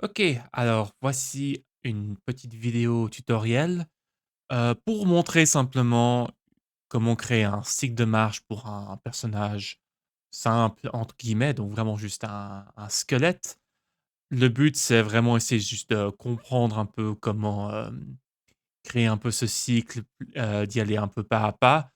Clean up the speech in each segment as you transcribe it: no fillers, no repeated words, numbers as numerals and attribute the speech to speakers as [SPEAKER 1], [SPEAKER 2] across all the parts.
[SPEAKER 1] Ok, alors voici une petite vidéo tutoriel pour montrer simplement comment créer un cycle de marche pour un personnage simple, entre guillemets, donc vraiment juste un squelette. Le but, c'est vraiment essayer juste de comprendre un peu comment créer un peu ce cycle, d'y aller un peu pas à pas.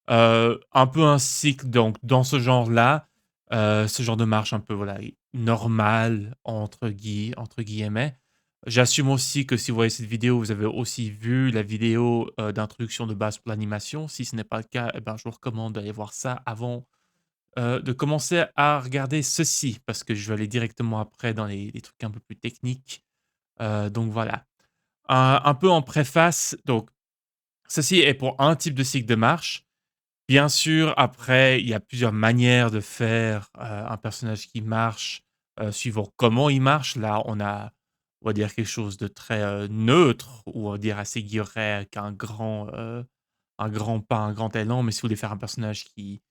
[SPEAKER 1] Un peu un cycle donc dans ce genre-là, ce genre de marche un peu voilà, «normale» entre guillemets. J'assume aussi que si vous voyez cette vidéo, vous avez aussi vu la vidéo, d'introduction de base pour l'animation. Si ce n'est pas le cas, eh ben, je vous recommande d'aller voir ça avant, de commencer à regarder ceci, parce que je vais aller directement après dans les trucs un peu plus techniques. Donc voilà. Un peu en préface, donc ceci est pour un type de cycle de marche. Bien sûr, après, il y a plusieurs manières de faire, un personnage qui marche, suivant comment il marche. Là, on va dire quelque chose de très, neutre ou on va dire assez grec, un grand pas, un grand élan. Mais si vous voulez faire un personnage qui,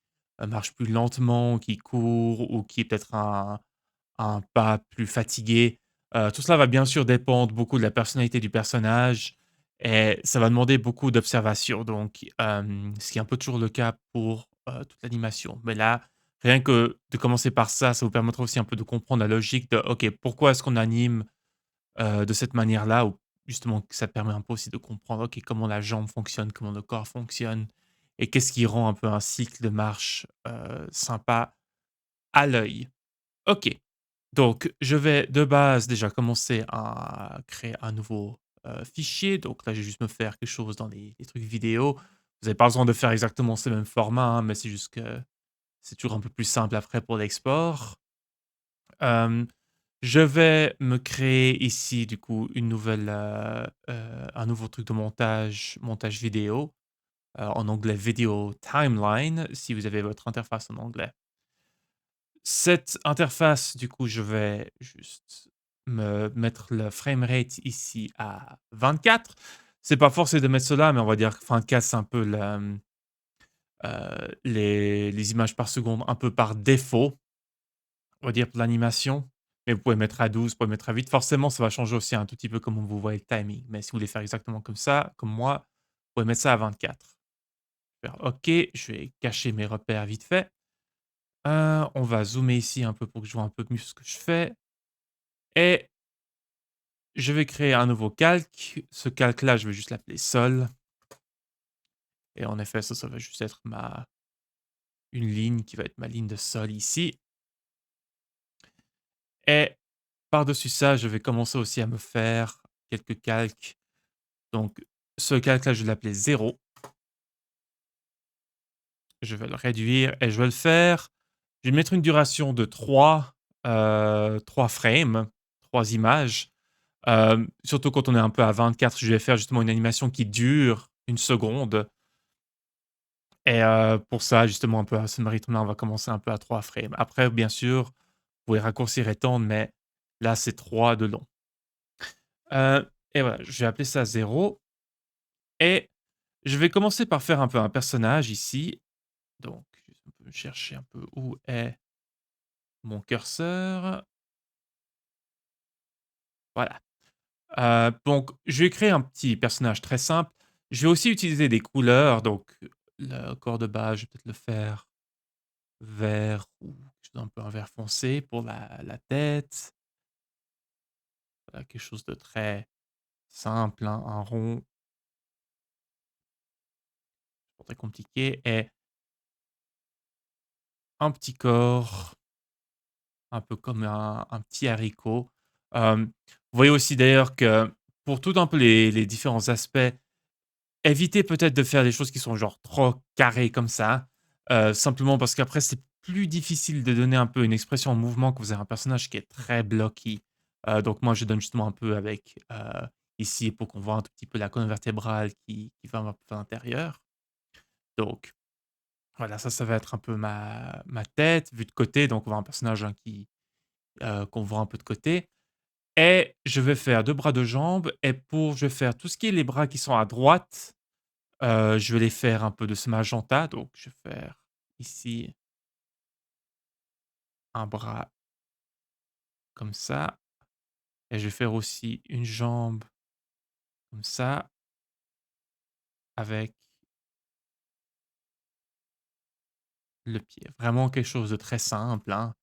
[SPEAKER 1] marche plus lentement, qui court ou qui est peut-être un pas plus fatigué. Tout cela va bien sûr dépendre beaucoup de la personnalité du personnage et ça va demander beaucoup d'observation donc ce qui est un peu toujours le cas pour, toute l'animation. Mais là, rien que de commencer par ça, ça vous permettra aussi un peu de comprendre la logique de: «OK, pourquoi est-ce qu'on anime, de cette manière-là?» ou justement que ça permet un peu aussi de comprendre, OK, comment la jambe fonctionne, comment le corps fonctionne et qu'est-ce qui rend un peu un cycle de marche, sympa à l'œil. OK. Donc, je vais de base déjà commencer à créer un nouveau, fichier. Donc là, je vais juste me faire quelque chose dans les trucs vidéo. Vous avez pas besoin de faire exactement ce même format, hein, mais c'est juste que c'est toujours un peu plus simple après pour l'export. Hem, je vais me créer ici du coup une nouvelle, un nouveau truc de montage vidéo, en anglais Video Timeline, si vous avez votre interface en anglais. Cette interface, du coup, je vais juste me mettre le framerate ici à 24. C'est pas forcé de mettre cela, mais on va dire que 24, c'est un peu les images par seconde un peu par défaut, on va dire pour l'animation. Mais vous pouvez mettre à 12, vous pouvez mettre à 8. Forcément, ça va changer aussi un tout petit peu comment vous voyez le timing. Mais si vous voulez faire exactement comme ça, comme moi, vous pouvez mettre ça à 24. Faire OK, je vais cacher mes repères vite fait. On va zoomer ici un peu pour que je vois un peu mieux ce que je fais et je vais créer un nouveau calque. Ce calque-là, je vais juste l'appeler sol et en effet, ça va juste être ma une ligne qui va être ma ligne de sol ici et par-dessus ça, je vais commencer aussi à me faire quelques calques. Donc ce calque-là, je vais l'appeler 0. Je vais le réduire et je vais le faire je vais mettre une duration de 3 frames, 3 images. Surtout quand on est un peu à 24, je vais faire justement une animation qui dure 1 seconde. Et pour ça, justement, un peu à ce rythme-là, on va commencer un peu à 3 frames. Après, bien sûr, vous pouvez raccourcir et tendre, mais là, c'est 3 de long. Et voilà, je vais appeler ça 0 et je vais commencer par faire un peu un personnage ici. Donc, juste un peu chercher un peu où est mon curseur. Voilà. Donc, je vais créer un petit personnage très simple. Je vais aussi utiliser des couleurs, donc le corps de base, je vais peut-être le faire vert ou quelque chose un peu un vert foncé pour la tête. Voilà, quelque chose de très simple, hein, un rond, pas très compliqué et un petit corps, un peu comme un petit haricot. Vous voyez aussi d'ailleurs que pour tout un peu les différents aspects, évitez peut-être de faire des choses qui sont genre trop carrées comme ça, simplement parce qu'après c'est plus difficile de donner un peu une expression en mouvement quand vous avez un personnage qui est très blocky. Donc moi je donne justement un peu avec, ici pour qu'on voit un tout petit peu la colonne vertébrale qui va un peu à l'intérieur. Donc voilà, ça va être un peu ma tête vue de côté, donc on voit un personnage, hein, qu'on voit un peu de côté et je vais faire 2 bras, 2 jambes et je vais faire tout ce qui est les bras qui sont à droite. Je vais les faire un peu de ce magenta, donc je vais faire ici un bras comme ça et je vais faire aussi une jambe comme ça avec le pied. Vraiment quelque chose de très simple, hein.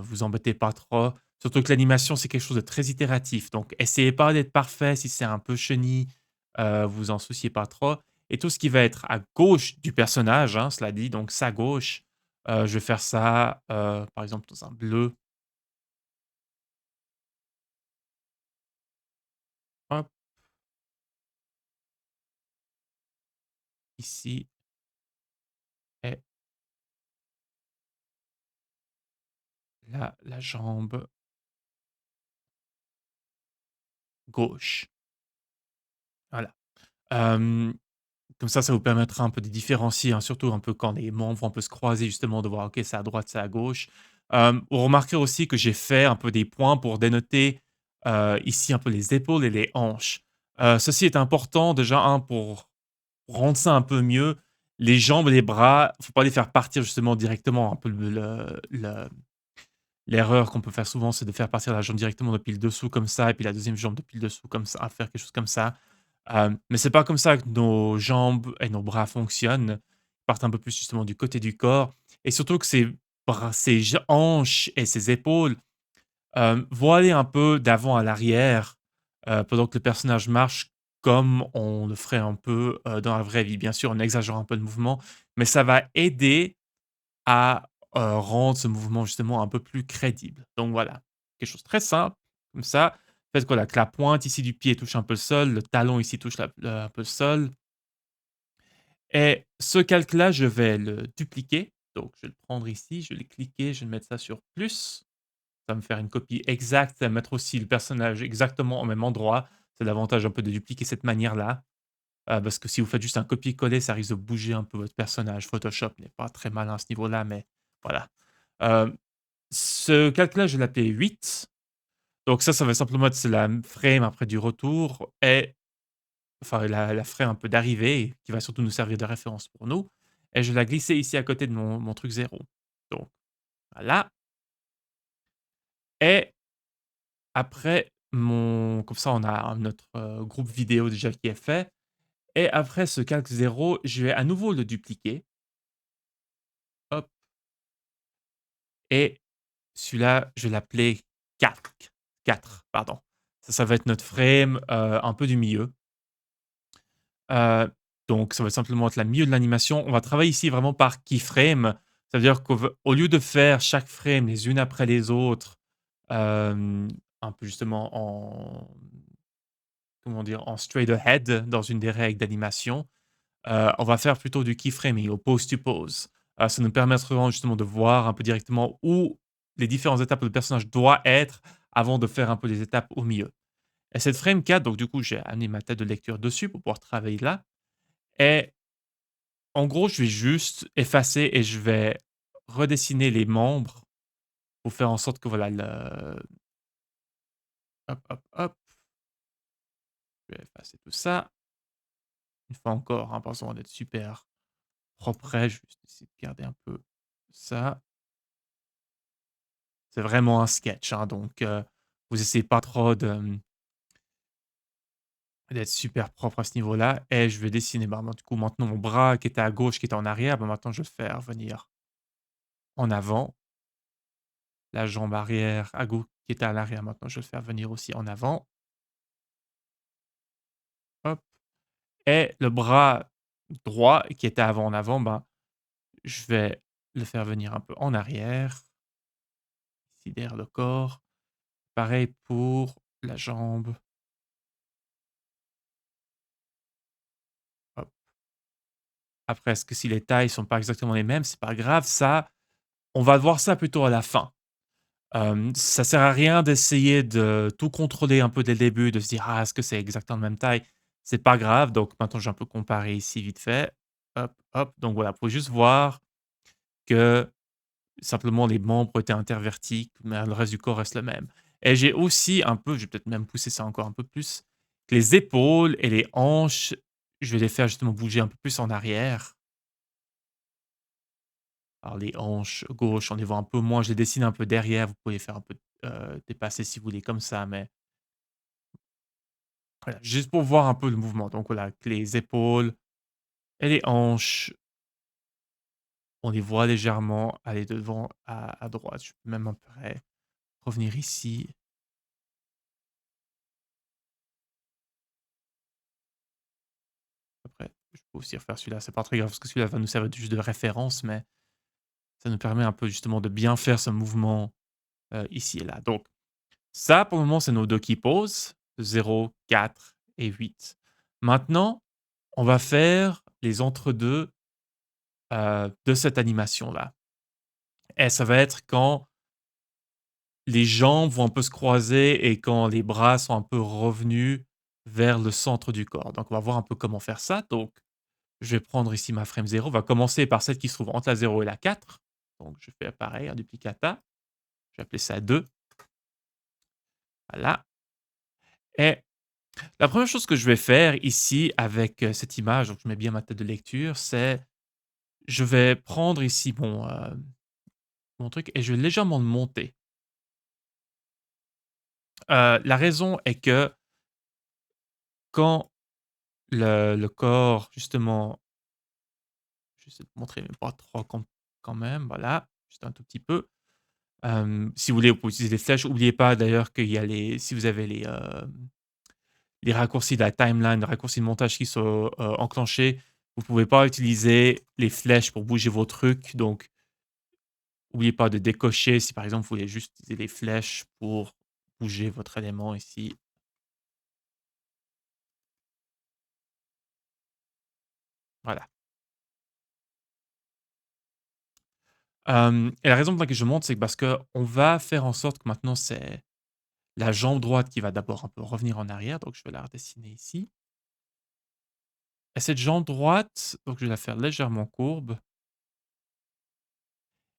[SPEAKER 1] Vous embêtez pas trop. Surtout que l'animation, c'est quelque chose de très itératif, donc essayez pas d'être parfait. Si c'est un peu chenille, vous en souciez pas trop, et tout ce qui va être à gauche du personnage, hein, cela dit, donc sa gauche, je vais faire ça, par exemple dans un bleu. Hop, ici et là, la jambe gauche. Voilà. Hem Comme ça vous permettra un peu de différencier, hein, surtout un peu quand les membres vont un peu se croiser, justement de voir, OK, c'est à droite, c'est à gauche. Vous remarquerez aussi que j'ai fait un peu des points pour dénoter, ici un peu les épaules et les hanches. Ceci est important déjà, pour rendre ça un peu mieux. Les jambes et les bras, faut pas les faire partir justement directement, un peu l'erreur qu'on peut faire souvent, c'est de faire partir la jambe directement depuis le dessous comme ça, et puis la deuxième jambe depuis le dessous comme ça, à faire quelque chose comme ça. Mais c'est pas comme ça que nos jambes et nos bras fonctionnent. Ils partent un peu plus justement du côté du corps, et surtout que ces hanches et ces épaules, vont aller un peu d'avant à l'arrière, pendant que le personnage marche comme on le ferait un peu, dans la vraie vie. Bien sûr, on exagère un peu le mouvement, mais ça va aider à, rendre ce mouvement justement un peu plus crédible. Donc voilà, quelque chose de très simple, comme ça. Faites voilà, que la pointe ici du pied touche un peu le sol, le talon ici touche un peu le sol, et ce calque-là, je vais le dupliquer. Donc je vais le prendre ici, je vais le cliquer, je vais mettre ça sur plus. Ça va me faire une copie exacte, ça va mettre aussi le personnage exactement au même endroit. C'est l'avantage un peu de dupliquer cette manière-là, parce que si vous faites juste un copier-coller, ça risque de bouger un peu votre personnage. Photoshop n'est pas très malin à ce niveau-là, mais voilà. Hem Ce calque-là, je vais l'appeler 8. Donc ça va simplement être c'est la frame après du retour, et enfin la frame un peu d'arrivée qui va surtout nous servir de référence pour nous, et je vais la glisser ici à côté de mon truc zéro. Donc voilà, et après mon comme ça on a notre, groupe vidéo déjà qui est fait, et après ce calque zéro, je vais à nouveau le dupliquer. Hop, et celui-là, je vais l'appeler 4, pardon. Ça va être notre frame, un peu du milieu. Heu, donc ça va simplement être la milieu de l'animation. On va travailler ici vraiment par keyframe. Ça veut dire qu'au lieu de faire chaque frame les unes après les autres, hem, un peu justement en comment dire? En straight ahead dans une des règles d'animation, on va faire plutôt du keyframing, au pose to pose. Ça nous permettra justement de voir un peu directement où les différentes étapes où le personnage doit être avant de faire un peu les étapes au milieu. Et cette frame 4, donc du coup, j'ai amené ma tête de lecture dessus pour pouvoir travailler là, et en gros, je vais juste effacer et je vais redessiner les membres pour faire en sorte que voilà le hop, hop, hop, je vais effacer tout ça. Une fois encore, hein, pas besoin d'être super propre, je vais juste essayer de garder un peu ça. C'est vraiment un sketch, hein, donc vous essayez pas trop d'être super propre à ce niveau-là, et je vais dessiner, bah, du coup, maintenant mon bras qui était à gauche, qui était en arrière, bah, maintenant je vais le faire venir en avant. La jambe arrière à gauche qui était à l'arrière, maintenant je vais le faire venir aussi en avant. Hop. Et le bras droit qui était avant en avant, ben, je vais le faire venir un peu en arrière, ici derrière le corps. Pareil pour la jambe. Hop. Après, est-ce que si les tailles sont pas exactement les mêmes, c'est pas grave, ça, on va voir ça plutôt à la fin. Ça sert à rien d'essayer de tout contrôler un peu dès le début, de se dire: «Ah, est-ce que c'est exactement la même taille?» C'est pas grave, donc maintenant j'ai un peu comparé ici vite fait. Hop, hop, donc voilà, faut juste voir que simplement les membres étaient intervertis, mais le reste du corps reste le même. Et j'ai aussi un peu, je vais peut-être même pousser ça encore un peu plus, que les épaules et les hanches, je vais les faire justement bouger un peu plus en arrière. Alors les hanches gauche, on les voit un peu moins, je les dessine un peu derrière, vous pouvez les faire un peu dépasser si vous voulez comme ça, mais voilà, juste pour voir un peu le mouvement. Donc voilà, que les épaules et les hanches, on les voit légèrement aller devant à droite. Je peux même après revenir ici. Après, je peux aussi refaire celui-là, c'est pas très grave parce que celui-là va nous servir juste de référence, mais ça nous permet un peu justement de bien faire ce mouvement, ici et là. Donc ça, pour le moment, c'est nos 2 qui posent, 0, 4 et 8. Maintenant, on va faire les entre-deux, de cette animation-là et ça va être quand les jambes vont un peu se croiser et quand les bras sont un peu revenus vers le centre du corps. Donc on va voir un peu comment faire ça. Donc je vais prendre ici ma frame 0. On va commencer par celle qui se trouve entre la 0 et la 4. Donc je fais pareil, un duplicata. Je vais appeler ça 2. Voilà. Et la première chose que je vais faire ici avec, cette image, donc je mets bien ma tête de lecture, c'est je vais prendre ici mon truc et je vais légèrement le monter. La raison est que quand le corps justement, j'essaie de montrer mais pas trop quand même, voilà, juste un tout petit peu. Si vous voulez, vous pouvez utiliser des flèches. Oubliez pas d'ailleurs qu'il y a les si vous avez les raccourcis de la timeline, les raccourcis de montage qui sont, enclenchés, vous pouvez pas utiliser les flèches pour bouger vos trucs, donc oubliez pas de décocher si par exemple vous voulez juste utiliser les flèches pour bouger votre élément ici, voilà. Et la raison pour laquelle je monte, c'est parce qu'on va faire en sorte que maintenant c'est la jambe droite qui va d'abord un peu revenir en arrière, donc je vais la redessiner ici. Et cette jambe droite, donc je vais la faire légèrement courbe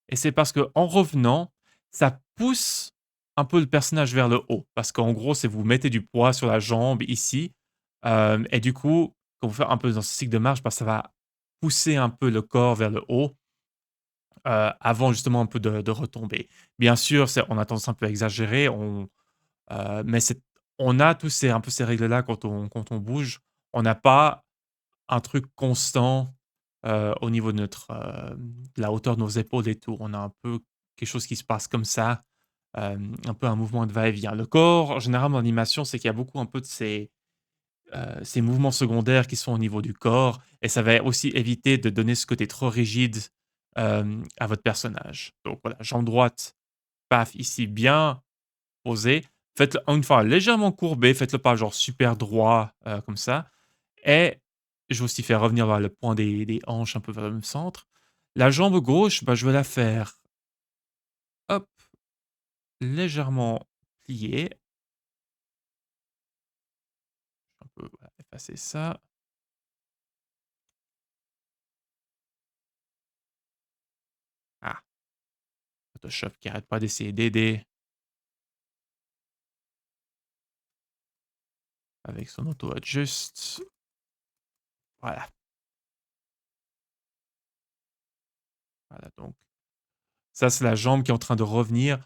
[SPEAKER 1] et c'est parce que en revenant, ça pousse un peu le personnage vers le haut. Parce qu'en gros, c'est vous mettez du poids sur la jambe ici, et du coup, quand vous faites un peu dans ce cycle de marche, bah, ça va pousser un peu le corps vers le haut, avant justement un peu de retomber. Bien sûr, c'est on a tendance un peu à exagérer, mais on a tous ces un peu ces règles-là quand on bouge. On n'a pas un truc constant, au niveau de de la hauteur de nos épaules et tout. On a un peu quelque chose qui se passe comme ça, un peu un mouvement de va-et-vient. Le corps, en général, en animation, c'est qu'il y a beaucoup un peu de ces mouvements secondaires qui sont au niveau du corps et ça va aussi éviter de donner ce côté trop rigide, à votre personnage. Donc voilà, jambe droite, paf, ici bien posée. Faites-le une fois légèrement courbé, faites-le pas genre super droit, comme ça et je vais aussi faire revenir vers le point des hanches un peu vers le même centre. La jambe gauche, bah, je vais la faire, hop, légèrement pliée. Un peu, voilà, effacer ça. Ah, Photoshop qui arrête pas d'essayer d'aider avec son auto adjust. Voilà, voilà donc ça, c'est la jambe qui est en train de revenir,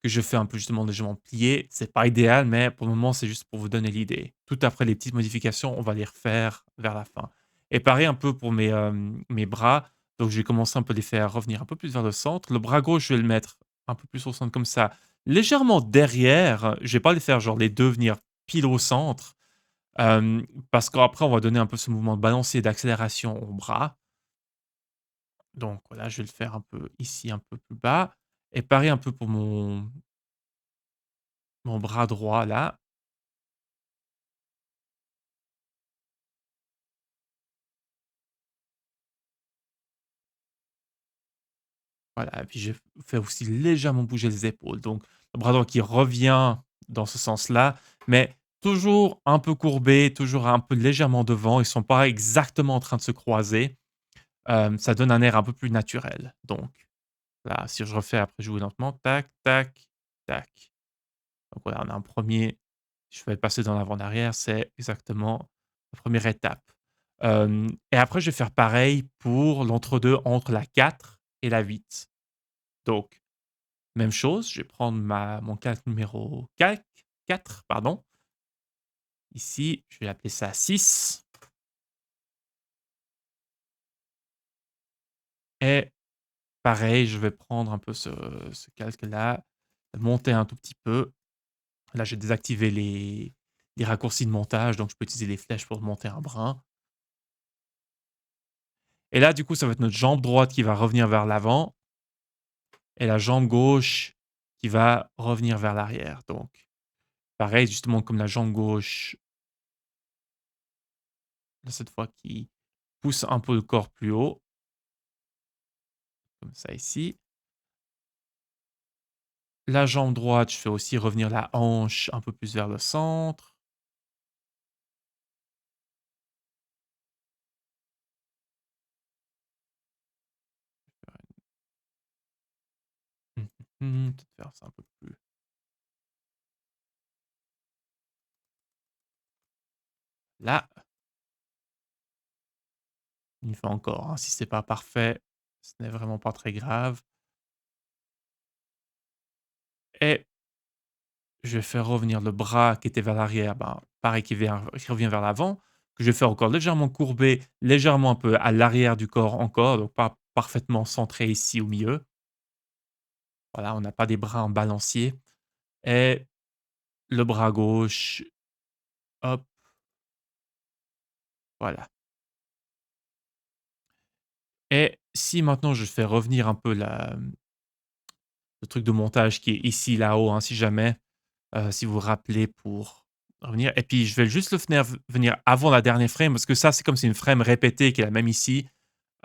[SPEAKER 1] que je fais un peu justement légèrement plier. C'est pas idéal, mais pour le moment, c'est juste pour vous donner l'idée. Tout après les petites modifications, on va les refaire vers la fin. Et pareil un peu pour mes bras. Donc je vais commencer un peu les faire revenir un peu plus vers le centre. Le bras gauche, je vais le mettre un peu plus au centre comme ça, légèrement derrière. Je vais pas les faire genre les 2 venir pile au centre, parce qu'après on va donner un peu ce mouvement de balancier et d'accélération au bras. Donc voilà, je vais le faire un peu ici, un peu plus bas et pareil un peu pour mon bras droit là. Voilà et puis je fais aussi légèrement bouger les épaules. Donc le bras droit qui revient dans ce sens-là, mais toujours un peu courbé, toujours un peu légèrement devant. Ils sont pas exactement en train de se croiser. Ça donne un air un peu plus naturel. Donc là, si je refais après jouer lentement, tac, tac, tac. Donc voilà, on a un premier. Je vais passer dans l'avant-arrière, c'est exactement la première étape. Et après je vais faire pareil pour l'entre-deux entre la 4 et la 8. Donc Même chose, je vais prendre mon calque numéro 4, pardon. Ici, je vais appeler ça 6 et pareil, je vais prendre un peu ce calque-là, monter un tout petit peu. Là, j'ai désactivé les raccourcis de montage, donc je peux utiliser les flèches pour monter un brin. Et là, du coup, ça va être notre jambe droite qui va revenir vers l'avant et la jambe gauche qui va revenir vers l'arrière. Donc, pareil, justement, comme la jambe gauche, là, cette fois, qui pousse un peu le corps plus haut, comme ça ici. La jambe droite, je fais aussi revenir la hanche un peu plus vers le centre. Peut-être faire ça un peu plus là. Une fois encore, hein, si c'est pas parfait, ce n'est vraiment pas très grave et je vais faire revenir le bras qui était vers l'arrière, ben, pareil qui revient vers l'avant, que je vais faire encore légèrement courber, légèrement un peu à l'arrière du corps encore, donc pas parfaitement centré ici au milieu. Voilà, on n'a pas des bras en balancier et le bras gauche, hop, voilà. Et si maintenant je fais revenir un peu le truc de montage qui est ici, là-haut, hein, si jamais, si vous vous rappelez pour revenir et puis je vais juste le venir avant la dernière frame parce que ça, c'est comme c'est une frame répétée qui est la même ici,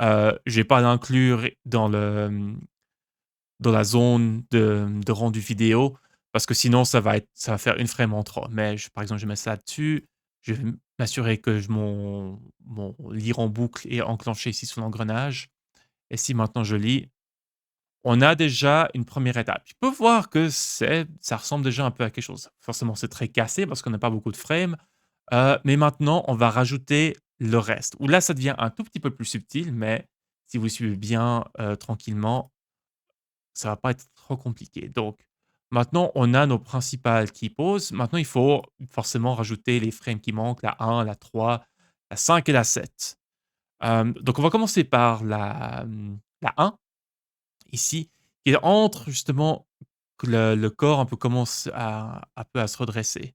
[SPEAKER 1] je vais pas l'inclure dans la zone de rendu vidéo parce que sinon ça va faire une frame en trop. Mais par exemple, je mets ça dessus, je vais m'assurer que mon lire en boucle est enclenché ici sur l'engrenage et si maintenant je lis, on a déjà une première étape. Tu peux voir que ça ressemble déjà un peu à quelque chose. Forcément, c'est très cassé parce qu'on n'a pas beaucoup de frames, mais maintenant, on va rajouter le reste. Où là, ça devient un tout petit peu plus subtil, mais si vous suivez bien, tranquillement, ça va pas être trop compliqué. Donc maintenant, on a nos principales qui posent. Maintenant, il faut forcément rajouter les frames qui manquent, la 1, la 3, la 5 et la 7. Donc on va commencer par la 1 ici, qui est entre justement que le corps un peu commence à se redresser.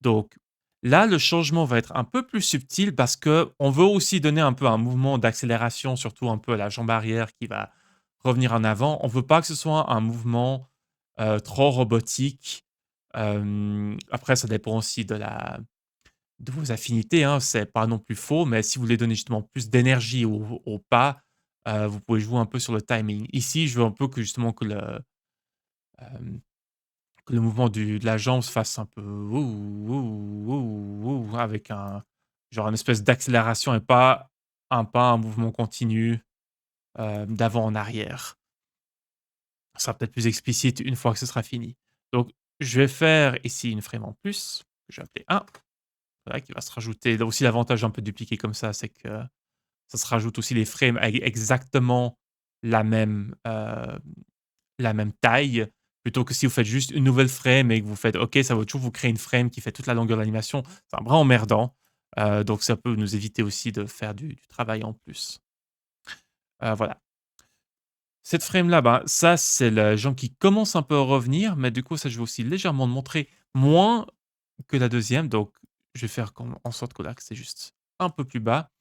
[SPEAKER 1] Donc là, le changement va être un peu plus subtil parce que on veut aussi donner un peu un mouvement d'accélération, surtout un peu à la jambe arrière qui va revenir en avant. On veut pas que ce soit un mouvement, trop robotique. Après ça dépend aussi de vos affinités, hein, c'est pas non plus faux, mais si vous voulez donner justement plus d'énergie au pas, vous pouvez jouer un peu sur le timing. Ici, je veux un peu que justement hem, que le mouvement de la jambe se fasse un peu avec un genre une espèce d'accélération et pas un mouvement continu, d'avant en arrière. Ça sera peut-être plus explicite une fois que ce sera fini. Donc je vais faire ici une frame en plus, que je vais appeler 1, voilà, qui va se rajouter. Là aussi l'avantage un peu dupliqué comme ça, c'est que ça se rajoute aussi les frames avec exactement la même, la même taille, plutôt que si vous faites juste une nouvelle frame et que vous faites OK, ça va toujours vous créer une frame qui fait toute la longueur de l'animation. C'est un brin emmerdant, donc ça peut nous éviter aussi de faire du travail en plus. Voilà. Cette frame-là, ben, ça, c'est la jambe qui commence un peu à revenir, mais du coup, ça, je vais aussi légèrement le montrer moins que la deuxième. Donc je vais faire en sorte que là, que c'est juste un peu plus bas.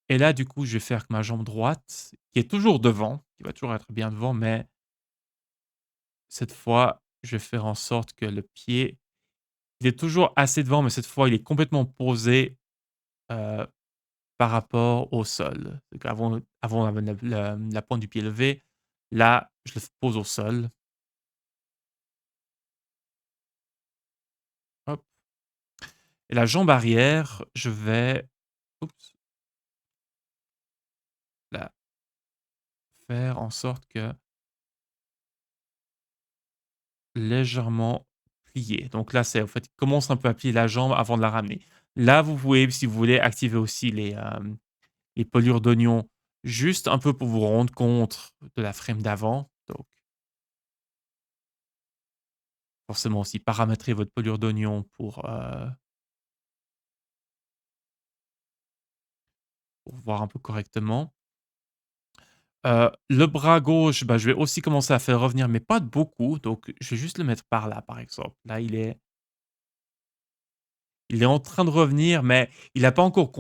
[SPEAKER 1] Et là, du coup, je vais faire que ma jambe droite, qui est toujours devant, qui va toujours être bien devant, mais cette fois, je vais faire en sorte que le pied, il est toujours assez devant, mais cette fois, il est complètement posé, heu, par rapport au sol. Donc avant la pointe du pied levée, là, je le pose au sol. Hop, et la jambe arrière, je vais, oups, la faire en sorte que légèrement plié. Donc là, c'est en fait, il commence un peu à plier la jambe avant de la ramener. Là, vous pouvez, si vous voulez, activer aussi les pelures d'oignon, juste un peu pour vous rendre compte de la frame d'avant. Donc forcément aussi paramétrer votre pelure d'oignon pour voir un peu correctement. Le bras gauche, bah, je vais aussi commencer à faire revenir, mais pas de beaucoup, donc je vais juste le mettre par là, par exemple. Là, il est en train de revenir, mais il n'a pas encore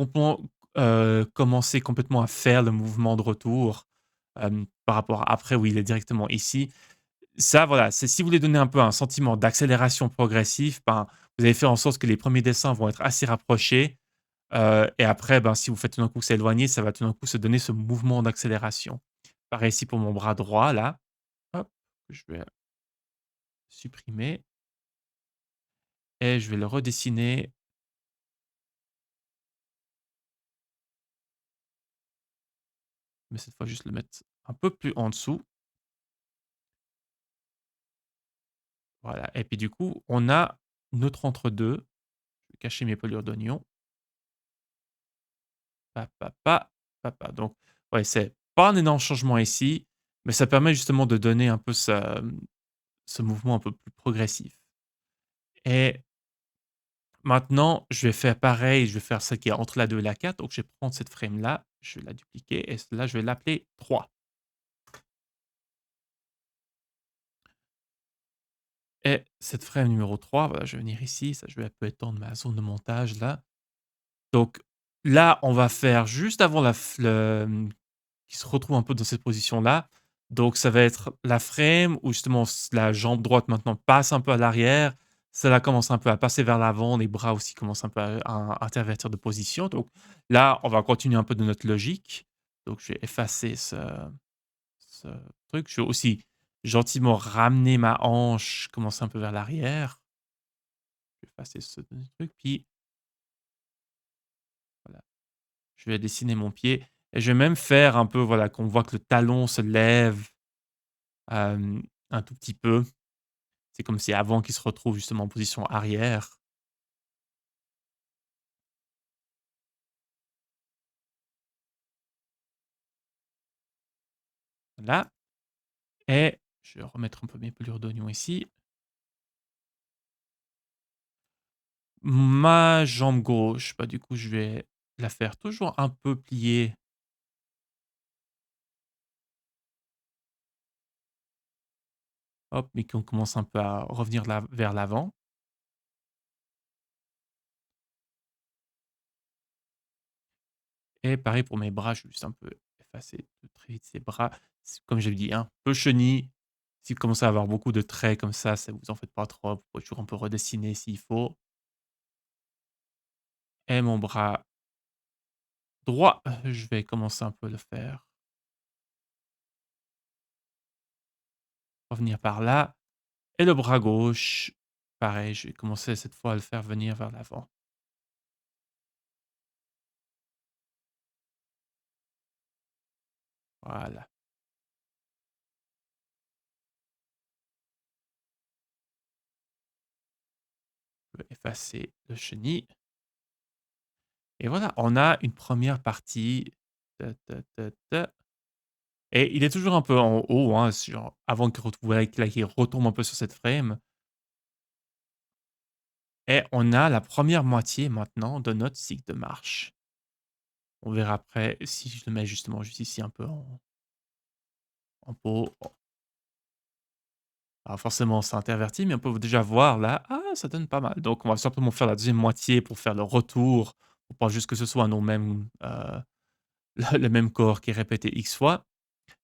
[SPEAKER 1] commencé complètement à faire le mouvement de retour, par rapport à après où il est directement ici. Ça, voilà, c'est si vous voulez donner un peu un sentiment d'accélération progressive, ben, vous avez fait en sorte que les premiers dessins vont être assez rapprochés, et après, ben, si vous faites tout d'un coup que c'est éloigné, ça va tout d'un coup se donner ce mouvement d'accélération. Pareil ici pour mon bras droit là. Hop, je vais supprimer et je vais le redessiner, mais cette fois juste le mettre un peu plus en dessous. Voilà et puis du coup, on a notre entre-deux. Je vais cacher mes pelures d'oignon. Pa, pa, pa, pa, pa. Donc ouais, c'est pas un énorme changement ici, mais ça permet justement de donner un peu ce mouvement un peu plus progressif et maintenant, je vais faire pareil, je vais faire celle qui est entre la 2 et la 4. Donc je vais prendre cette frame-là, je vais la dupliquer et celle-là, je vais l'appeler 3. Et cette frame numéro 3, voilà, je vais venir ici, ça je vais un peu étendre ma zone de montage là. Donc là, on va faire juste avant qui se retrouve un peu dans cette position-là. Donc ça va être la frame où justement la jambe droite maintenant passe un peu à l'arrière, celle-là commence un peu à passer vers l'avant, les bras aussi commencent un peu à intervertir de position. Donc là, on va continuer un peu de notre logique. Donc je vais effacer ce truc. Je vais aussi gentiment ramener ma hanche, commencer un peu vers l'arrière. Je vais effacer ce truc, puis voilà, je vais dessiner mon pied et je vais même faire un peu, voilà, qu'on voit que le talon se lève, un tout petit peu. C'est comme si avant qu'il se retrouve justement en position arrière. Là et je vais remettre un peu mes pelures d'oignon ici. Ma jambe gauche, bah, du coup, je vais la faire toujours un peu plier, hop, mais qu'on commence un peu à revenir vers l'avant. Et pareil pour mes bras, je vais juste un peu effacer très vite ces bras. Comme j'avais dit, hein, peu chenille. Si vous commencez à avoir beaucoup de traits comme ça vous en faites pas trop. Vous pouvez toujours un peu redessiner s'il faut. Et mon bras droit, je vais commencer un peu à le faire revenir par là. Et le bras gauche, pareil, je vais commencer cette fois à le faire venir vers l'avant. Voilà, je vais effacer le chenil. Et voilà, on a une première partie. Ta, ta, ta, ta. Et il est toujours un peu en haut, hein, avant qu'il retrouve, voilà, qu'il retombe un peu sur cette frame. Et on a la première moitié maintenant de notre cycle de marche. On verra après si je le mets justement juste ici un peu en pot. Alors forcément, c'est interverti, mais on peut déjà voir là, ah, ça donne pas mal. Donc on va simplement faire la deuxième moitié pour faire le retour, pour pas juste que ce soit nos mêmes, le même corps qui est répété X fois.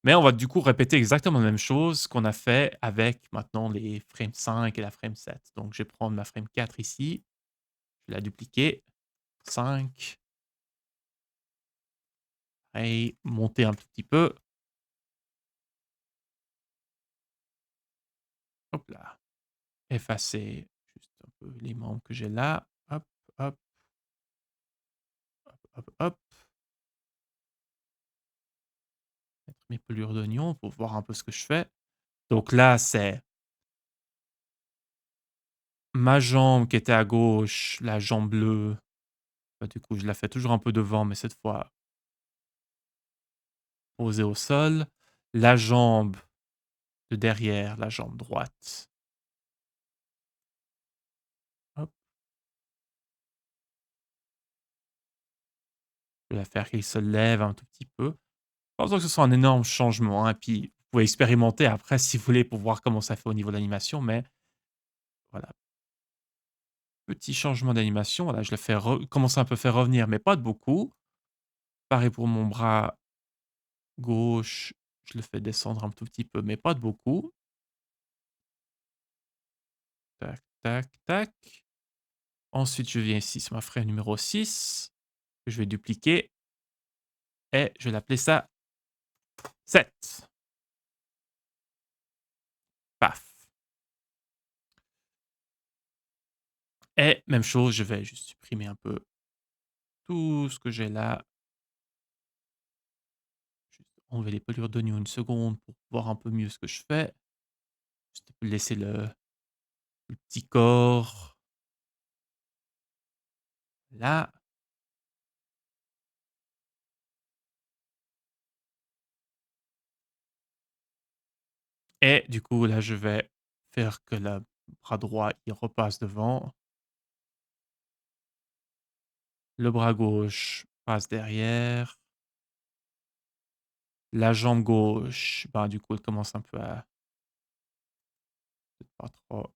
[SPEAKER 1] Mais on va du coup répéter exactement la même chose qu'on a fait avec maintenant les frames 5 et la frame 7. Donc je vais prendre ma frame 4 ici, je vais la dupliquer, 5 et monter un tout petit peu. Hop là, effacer juste un peu les membres que j'ai là. Hop, hop, hop, hop. Mettre mes pelures d'oignon pour voir un peu ce que je fais. Donc là, c'est ma jambe qui était à gauche, la jambe bleue. Bah, du coup, je la fais toujours un peu devant, mais cette fois posée au sol. La jambe de derrière, la jambe droite. Je vais la faire qu'il se lève un tout petit peu. Pas besoin que ce soit un énorme changement, hein, puis vous pouvez expérimenter après si vous voulez pour voir comment ça fait au niveau de l'animation, mais voilà, petit changement d'animation, voilà, je le fais commencer un peu faire revenir, mais pas de beaucoup. Pareil pour mon bras gauche, je le fais descendre un tout petit peu, mais pas de beaucoup. Tac, tac, tac. Ensuite, je viens ici sur ma frame numéro 6 que je vais dupliquer et je vais l'appeler ça 7. Paf. Et même chose, je vais juste supprimer un peu tout ce que j'ai là. Juste enlever les pelures d'oignon une seconde pour voir un peu mieux ce que je fais. Juste laisser le petit corps là. Et du coup, là, je vais faire que le bras droit, il repasse devant. Le bras gauche passe derrière. La jambe gauche, ben, du coup, elle commence un peu à peut-être pas trop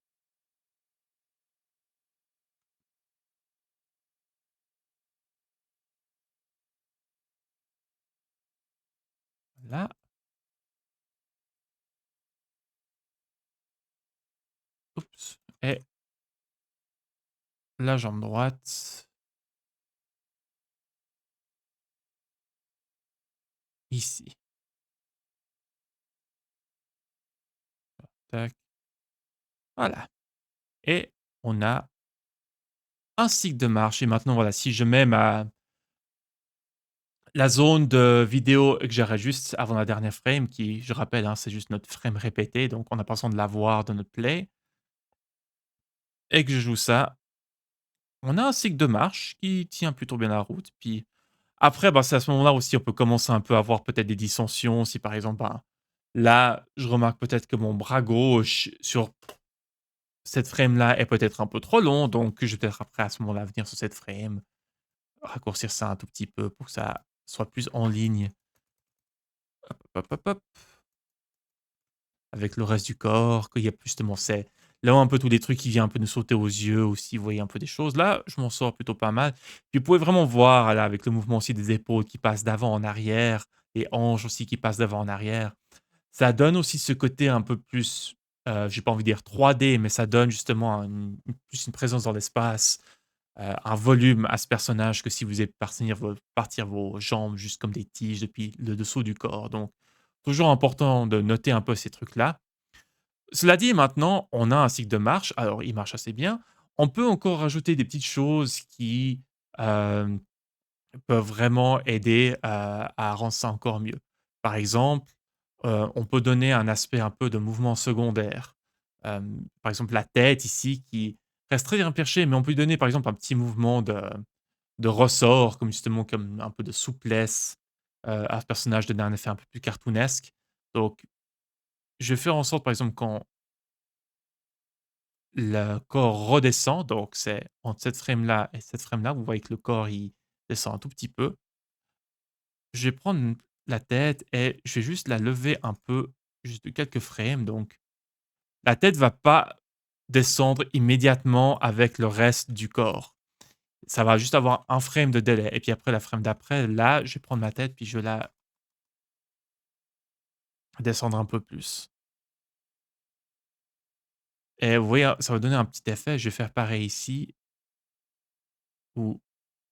[SPEAKER 1] là. Oups. Et la jambe droite, ici. Tac, voilà. Et on a un cycle de marche et maintenant, voilà, si je mets la zone de vidéo que j'aurais juste avant la dernière frame qui, je rappelle, hein, c'est juste notre frame répété, donc on n'a pas besoin de la voir dans notre play et que je joue ça, on a un cycle de marche qui tient plutôt bien la route. Puis après, bah, c'est à ce moment-là aussi, on peut commencer un peu à avoir peut-être des dissensions. Si par exemple, ben, là, je remarque peut-être que mon bras gauche sur cette frame-là est peut-être un peu trop long, donc je vais peut-être après à ce moment-là venir sur cette frame, raccourcir ça un tout petit peu pour que ça soit plus en ligne. Hop, hop, hop, hop. Avec le reste du corps, qu'il y a plus justement c'est là où un peu tous les trucs qui viennent un peu nous sauter aux yeux aussi, vous voyez un peu des choses. Là, je m'en sors plutôt pas mal. Puis vous pouvez vraiment voir là avec le mouvement aussi des épaules qui passent d'avant en arrière, les hanches aussi qui passent d'avant en arrière. Ça donne aussi ce côté un peu plus, j'ai pas envie de dire 3D, mais ça donne justement plus une présence dans l'espace, un volume à ce personnage que si vous êtes partir vos jambes juste comme des tiges depuis le dessous du corps. Donc toujours important de noter un peu ces trucs-là. Cela dit, maintenant, on a un cycle de marche. Alors, il marche assez bien. On peut encore rajouter des petites choses qui, hem, peuvent vraiment aider, à rendre ça encore mieux. Par exemple, on peut donner un aspect un peu de mouvement secondaire. Par exemple, la tête ici qui reste très bien perchée, mais on peut lui donner, par exemple, un petit mouvement de ressort, comme justement comme un peu de souplesse, à ce personnage, donner un effet un peu plus cartoonesque. Donc, je vais faire en sorte, par exemple, quand le corps redescend, donc c'est entre cette frame-là et cette frame-là, vous voyez que le corps, il descend un tout petit peu. Je vais prendre la tête et je vais juste la lever un peu, juste de quelques frames, donc la tête va pas descendre immédiatement avec le reste du corps. Ça va juste avoir un frame de délai et puis après la frame d'après, là, je vais prendre ma tête puis je vais la descendre un peu plus et vous voyez, hein, ça va donner un petit effet. Je vais faire pareil ici où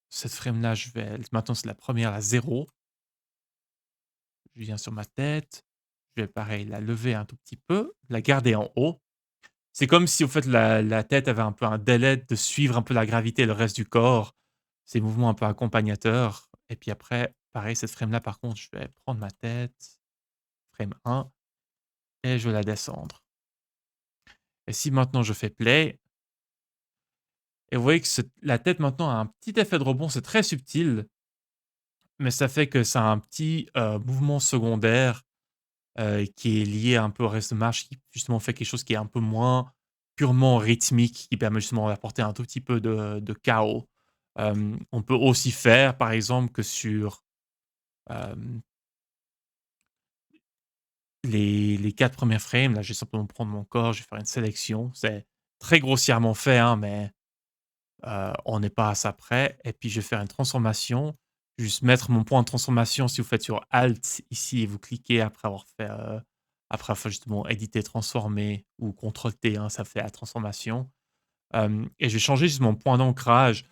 [SPEAKER 1] cette frame-là, je vais maintenant c'est la première la 0. Je viens sur ma tête, je vais pareil la lever un tout petit peu, la garder en haut. C'est comme si, au fait, la tête avait un peu un délai de suivre un peu la gravité et le reste du corps, ces mouvements un peu accompagnateurs et puis après, pareil, cette frame-là, par contre, je vais prendre ma tête, frame 1 et je vais la descendre et si maintenant je fais play et vous voyez que la tête maintenant a un petit effet de rebond, c'est très subtil, mais ça fait que ça a un petit, mouvement secondaire qui est lié un peu au reste de marche, qui justement fait quelque chose qui est un peu moins purement rythmique, qui permet justement d'apporter un tout petit peu de chaos, On peut aussi faire, par exemple, que sur, hem, les 4 premiers frames, là, je vais simplement prendre mon corps, je vais faire une sélection. C'est très grossièrement fait, hein, mais on n'est pas à ça près et puis je vais faire une transformation, juste mettre mon point de transformation si vous faites sur alt ici et vous cliquez après avoir fait justement éditer, transformer ou contrôle T, hein, ça fait la transformation. Et je vais changer juste mon point d'ancrage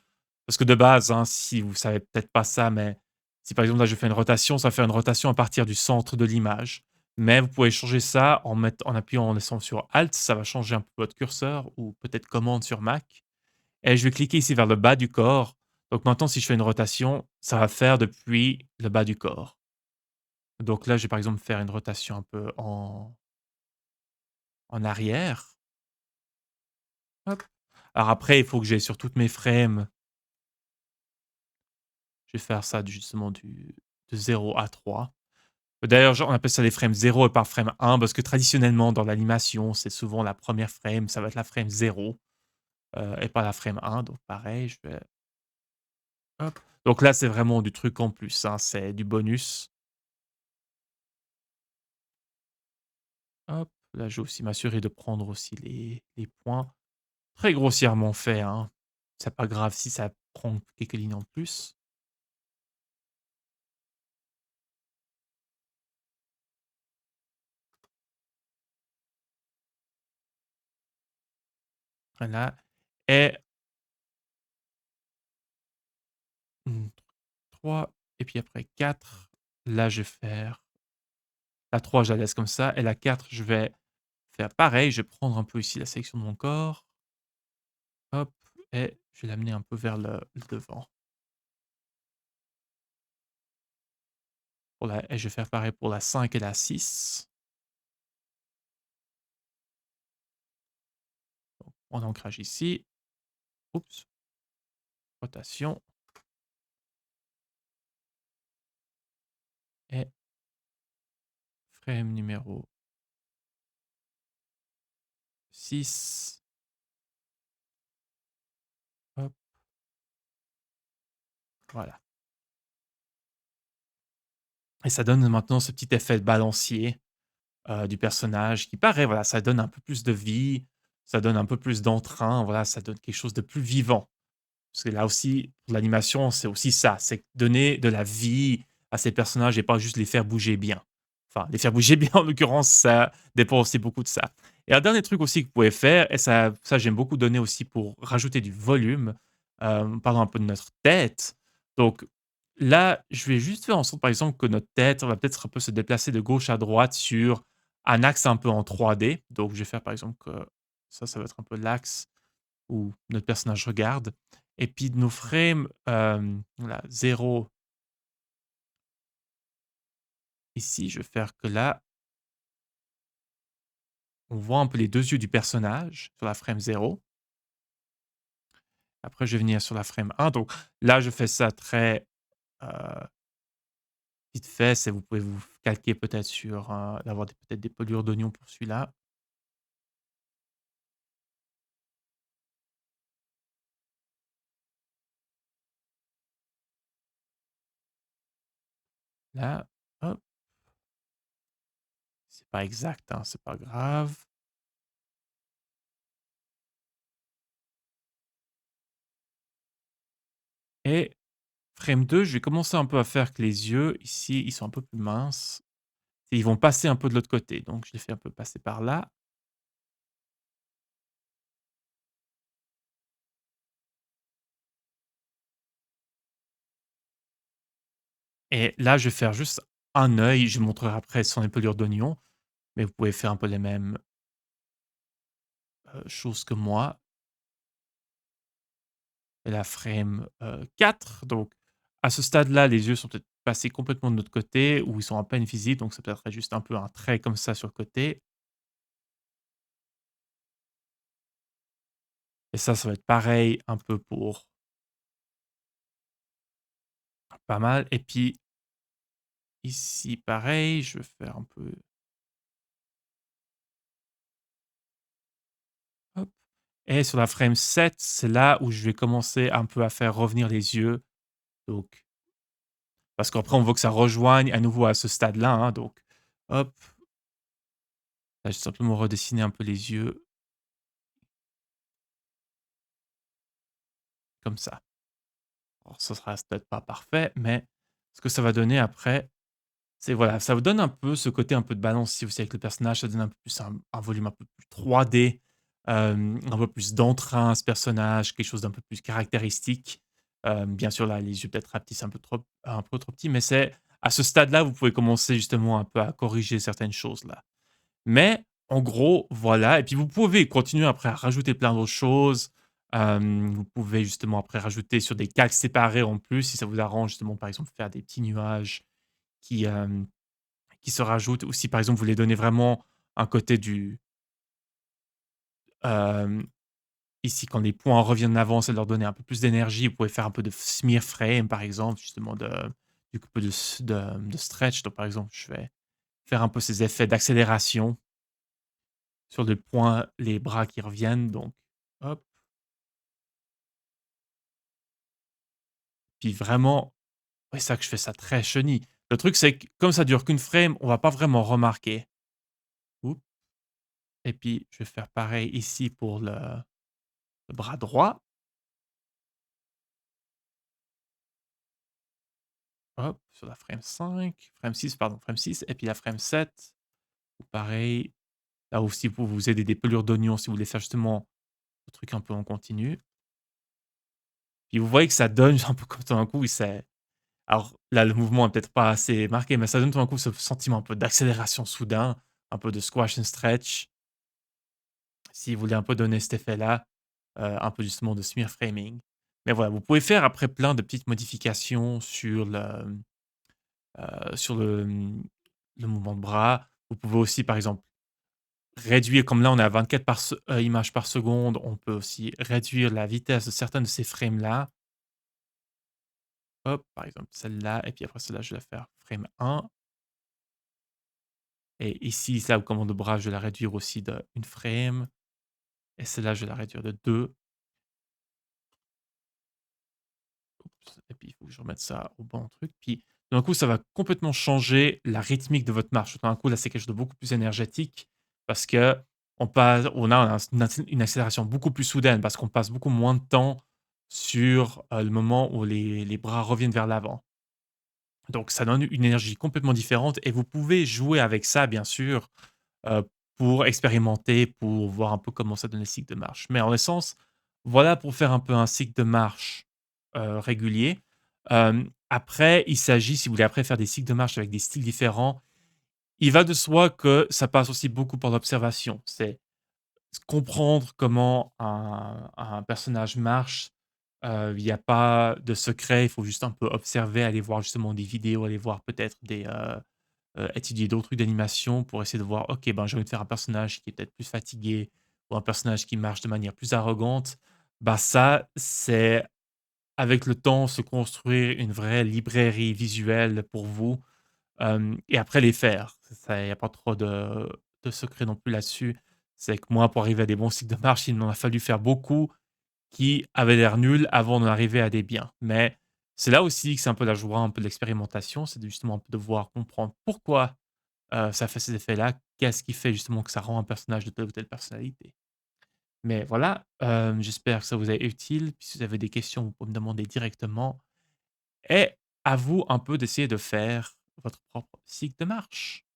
[SPEAKER 1] parce que de base, hein, si vous savez peut-être pas ça, mais si par exemple là je fais une rotation, ça va faire une rotation à partir du centre de l'image. Mais vous pouvez changer ça en appuyant en laissant sur alt, ça va changer un peu votre curseur ou peut-être commande sur Mac et je vais cliquer ici vers le bas du corps. Donc maintenant si je fais une rotation, ça va faire depuis le bas du corps. Donc là, je vais par exemple faire une rotation un peu en arrière. Hop. Alors après, il faut que j'aille sur toutes mes frames. Je vais faire ça de 0 à 3. D'ailleurs, genre, on appelle ça les frames 0 et pas frame 1 parce que traditionnellement, dans l'animation, c'est souvent la première frame, ça va être la frame 0, et pas la frame 1. Donc pareil, je vais hop. Donc là, c'est vraiment du truc en plus, hein, c'est du bonus. Hop, là, je vais aussi m'assurer de prendre aussi les points. Très grossièrement fait, hein. C'est pas grave si ça prend quelques lignes en plus. Voilà et mmh, 3 et puis après 4. Là, je vais faire la 3, je la laisse comme ça et la 4, je vais faire pareil. Je vais prendre un peu ici la sélection de mon corps, hop et je vais l'amener un peu vers le devant. Et je vais faire pareil pour la 5 et la 6. En ancrage ici. Oups, rotation et frame numéro 6. Hop, voilà et ça donne maintenant ce petit effet de balancier, du personnage qui paraît, voilà, ça donne un peu plus de vie, ça donne un peu plus d'entrain, voilà, ça donne quelque chose de plus vivant. Parce que là aussi, pour l'animation, c'est aussi ça, c'est donner de la vie à ces personnages et pas juste les faire bouger bien. Enfin, les faire bouger bien, en l'occurrence, ça dépend aussi beaucoup de ça. Et un dernier truc aussi que vous pouvez faire, et ça j'aime beaucoup donner aussi pour rajouter du volume, parlons un peu de notre tête. Donc là, je vais juste faire en sorte, par exemple, que notre tête, on va peut-être un peu se déplacer de gauche à droite sur un axe un peu en 3D. Donc je vais faire, par exemple, que ça va être un peu l'axe où notre personnage regarde et puis nos frames, voilà 0 ici, je vais faire que là, on voit un peu les 2 yeux du personnage sur la frame 0. Après je vais venir sur la frame 1 donc là je fais ça très, heu, vite fait, c'est vous pouvez vous calquer peut-être sur, d'avoir peut-être des pelures d'oignon pour celui-là. Là, hop, c'est pas exact, hein, c'est pas grave et frame 2, je vais commencer un peu à faire que les yeux ici, ils sont un peu plus minces et ils vont passer un peu de l'autre côté donc je les fais un peu passer par là. Et là, je vais faire juste un œil, je montrerai après sans les pelures d'oignon, mais vous pouvez faire un peu les mêmes, choses que moi. Et la frame, 4, donc à ce stade-là, les yeux sont peut-être passés complètement de notre côté ou ils sont à peine visibles, donc ça peut être juste un peu un trait comme ça sur le côté et ça va être pareil un peu pour pas mal et puis ici pareil, je vais faire un peu hop et sur la frame 7, c'est là où je vais commencer un peu à faire revenir les yeux, donc parce qu'après on veut que ça rejoigne à nouveau à ce stade-là, hein, donc hop, là, j'ai simplement redessiné un peu les yeux comme ça. Alors ça sera peut-être pas parfait, mais ce que ça va donner après, c'est voilà, ça vous donne un peu ce côté un peu de balance si aussi avec le personnage, ça donne un peu plus un volume un peu plus 3D, un peu plus d'entrain à ce personnage, quelque chose d'un peu plus caractéristique. Bien sûr, là, les yeux peut-être rapetissent un peu trop petits, mais c'est à ce stade-là, vous pouvez commencer justement un peu à corriger certaines choses là. Mais en gros, voilà et puis vous pouvez continuer après à rajouter plein d'autres choses. Vous pouvez justement après rajouter sur des calques séparés en plus si ça vous arrange justement, par exemple, faire des petits nuages qui, qui se rajoutent ou si par exemple vous voulez donner vraiment un côté du, hem, ici quand les points reviennent en avant, ça leur donner un peu plus d'énergie, vous pouvez faire un peu de smear frame par exemple, justement du coup de stretch. Donc par exemple, je vais faire un peu ces effets d'accélération sur les points, les bras qui reviennent donc hop, puis vraiment ouais, c'est ça que je fais ça très chenille. Le truc, c'est que comme ça dure qu'une frame, on va pas vraiment remarquer. Oups et puis je vais faire pareil ici pour le bras droit. Hop, sur la frame 6 pardon, frame 6 et puis la frame 7 pareil, là aussi pour vous aider des pelures d'oignons si vous voulez faire justement le truc un peu en continu. Puis vous voyez que ça donne un peu comme tout d'un coup, c'est alors là, le mouvement est peut-être pas assez marqué, mais ça donne tout d'un coup ce sentiment un peu d'accélération soudain, un peu de squash and stretch. Si vous voulez un peu donner cet effet-là, un peu justement de smear framing. Mais voilà, vous pouvez faire après plein de petites modifications sur le mouvement de bras. Vous pouvez aussi, par exemple, réduire comme là, on est à 24 images par seconde, on peut aussi réduire la vitesse de certains de ces frames-là. Hop, par exemple celle-là et puis après celle-là, je vais la faire frame 1 et ici, ça, au commande de bras, je vais la réduire aussi d'1 frame et celle-là, je vais la réduire de 2. Oups et puis il faut que je remette ça au bon truc. Puis d'un coup, ça va complètement changer la rythmique de votre marche. Tout d'un coup, là, c'est quelque chose de beaucoup plus énergétique parce qu'on a une accélération beaucoup plus soudaine parce qu'on passe beaucoup moins de temps sur, le moment où les bras reviennent vers l'avant. Donc ça donne une énergie complètement différente et vous pouvez jouer avec ça, bien sûr, heu, pour expérimenter, pour voir un peu comment ça donne le cycle de marche. Mais en essence, voilà pour faire un peu un cycle de marche, régulier. Après, il s'agit, si vous voulez après faire des cycles de marche avec des styles différents, il va de soi que ça passe aussi beaucoup par l'observation. C'est comprendre comment un personnage marche. Il y a pas de secret, il faut juste un peu observer, aller voir justement des vidéos, aller voir peut-être étudier d'autres trucs d'animation pour essayer de voir: «OK, ben, j'ai envie de faire un personnage qui est peut-être plus fatigué ou un personnage qui marche de manière plus arrogante». Bah, ça, c'est avec le temps se construire une vraie librairie visuelle pour vous, et après les faire. Ça il y a pas trop de secret non plus là-dessus. C'est que moi, pour arriver à des bons cycles de marche, il m'en a fallu faire beaucoup qui avaient l'air nuls avant d'en arriver à des biens. Mais c'est là aussi que c'est un peu la joie, un peu de l'expérimentation, c'est de justement un peu de voir comprendre pourquoi ça fait ces effets-là. Qu'est-ce qui fait justement que ça rend un personnage de telle ou telle personnalité? Mais voilà, j'espère que ça vous est utile. Puis si vous avez des questions, vous pouvez me demander directement et à vous un peu d'essayer de faire votre propre cycle de marche.